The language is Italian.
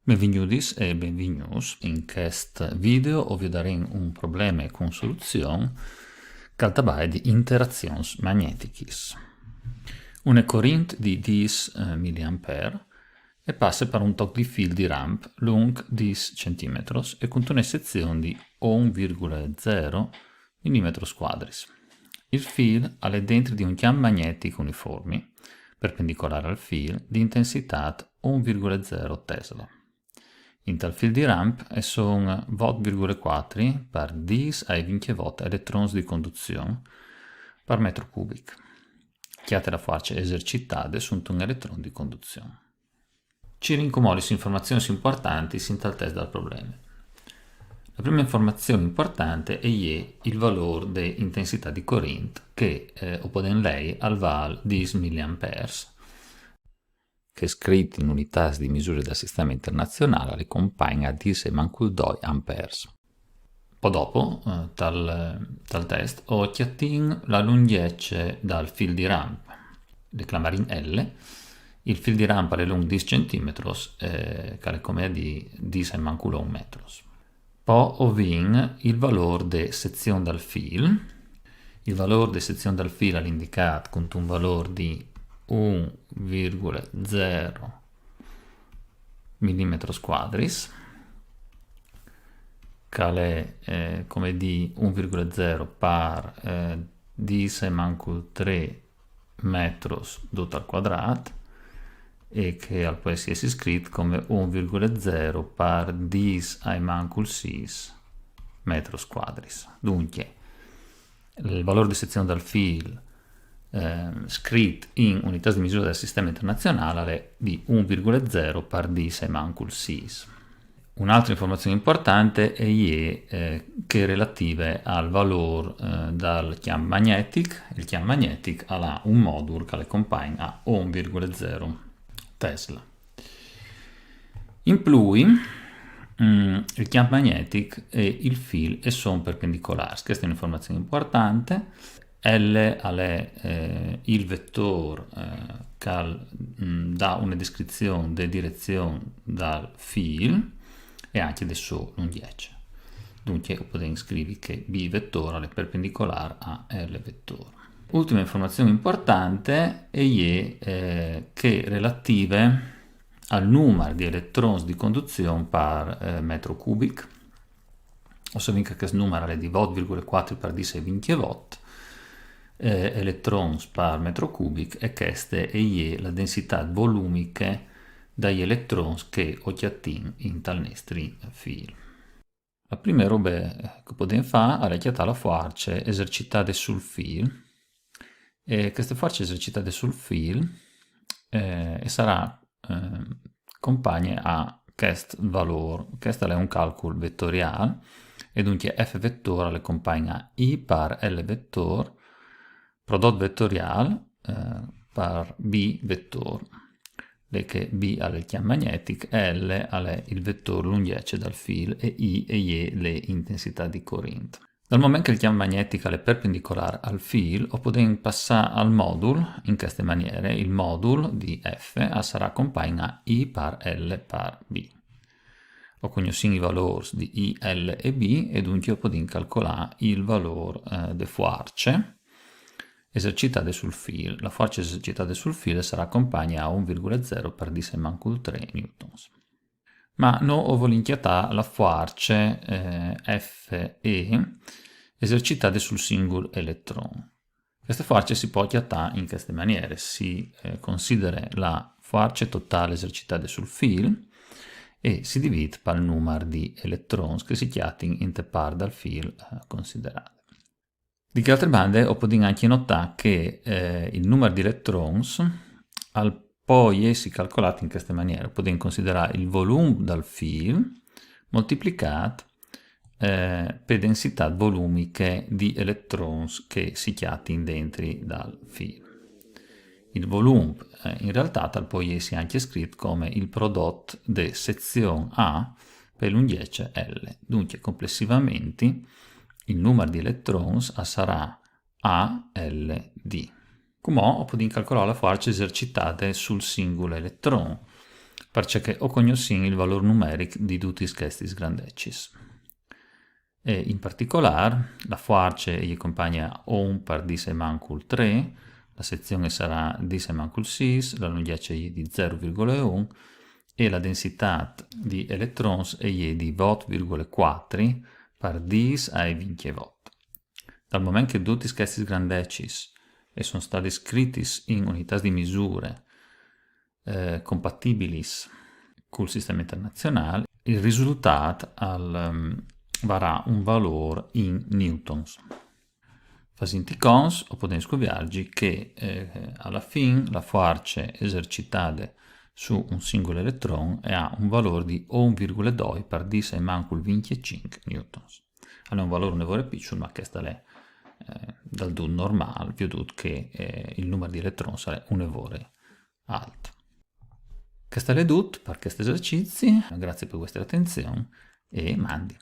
Benvenuti e benvenuti. In questo video vi darò un problema con soluzione che tratta di interazioni magnetiche. Una corrente di 10 mA e passa per un tocco di filo di ramp lungo 10 cm e con una sezione di 1,0 mm². Il filo è dentro di un campo magnetico uniforme, perpendicolare al filo, di intensità 1,0 Tesla. In tal fil di ramp sono 8,4 per 10 ai 20 watt elettroni di conduzione per metro cubico, che la forza esercitata su un elettrone di conduzione. Ci rincomono informazioni importanti in tal test del problema. La prima informazione importante è il valore di intensità di corrente che oppoden lei al val 10 mA, che è scritto in unità di misura del sistema internazionale, accompagna a 10,2 amperes. Poi dopo, tal test, ho chiattin la lunghezza dal fil di rampa, le chiamare in L. Il fil di rampa è lungo 10 cm, che è come di 10,1 metros. Poi ho vin il valore di sezione dal fil. Il valore di sezione dal fil è indicato con un valore di 1,0 mm², che è come di 1,0 per 10,3 metros al quadrato e che può essere scritto come 1,0 per 10,6 metros². Dunque, il valore di sezione dal fil scritto in unità di misura del sistema internazionale è di 1,0 per 10,6. Un'altra informazione importante è che è relativa al valore del campo magnetico. Il campo magnetico ha un modulo che accompagna a 1,0 Tesla. In più, il campo magnetico e il filo sono perpendicolari. Questa è un'informazione importante. L è il vettore che dà una descrizione della direzione dal filo e anche del suo lunghezza. Dunque possiamo scrivere che B vettore è perpendicolare a L vettore. Ultima informazione importante è che è relativa al numero di elettroni di conduzione per metro cubico, ossia che questo numero è di 8,4 per 10 20 watt elettroni per metro cubico e questa è la densità volumica dagli elettroni che occhiattin in tal nestri filo. La prima roba che possiamo fare è chiamare la forza esercitata sul filo, e queste forze esercitate sul filo sarà compagna a questo valore. Questo è un calcolo vettoriale e dunque F vettore le compagna I per L vettore, prodotto vettoriale per B vettore, che B è il campo magnetico, L è il vettore lunghezza dal filo e I è le intensità di corrente. Dal momento che il campo magnetico è perpendicolare al filo, possiamo passare al modulo in queste maniere. Il modulo di F sarà accompagna I per L per B. Ho conosciuto i valori di I, L e B e dunque possiamo calcolare il valore delle forze esercitate sul filo. La forza esercitata sul filo sarà accompagna a 1,0 per 10⁻³ newtons. Ma noi vogliamo chiamare la forza Fe esercitate sul singolo elettrone. Questa forza si può chiamare in queste maniere. Si considera la forza totale esercitata sul filo e si divide per il numero di elettroni che si chiamano in te par dal filo considerato. Di altre bande possiamo anche notare che il numero di elettroni poi essere calcolato in questa maniera. Possiamo considerare il volume dal filo moltiplicato per densità volumiche di elettroni che si chiamano dentro dal filo. Il volume in realtà può essere anche scritto come il prodotto di sezione A per lunghezza L. Dunque complessivamente il numero di elettroni sarà ALD. Come possiamo calcolare la forza esercitata sul singolo elettrone. perché ho conosciuto il valore numerico di tutti questi grandecis. E in particolare la forza gli accompagna 1 per 10 mancul 3, la sezione sarà 10 mancul 6, la lunghezza è di 0,1 e la densità di elettroni è di 8,4 per 10 ai 20 watt. Dal momento che tutti questi grandecis sono stati scritti in unità di misure compatibili col sistema internazionale, il risultato varrà un valore in newtons. Fasinti cons, o possiamo scoprire che alla fine la forza esercitata su un singolo elettrone ha un valore di 1,2 per 10 mancul 25 newtons. Allora un valore nevore piccolo, ma questo è dal DUT normale, più DUT che il numero di elettroni sarà un nevore alto. Questo è tutto per questo esercizio, grazie per questa attenzione e mandi.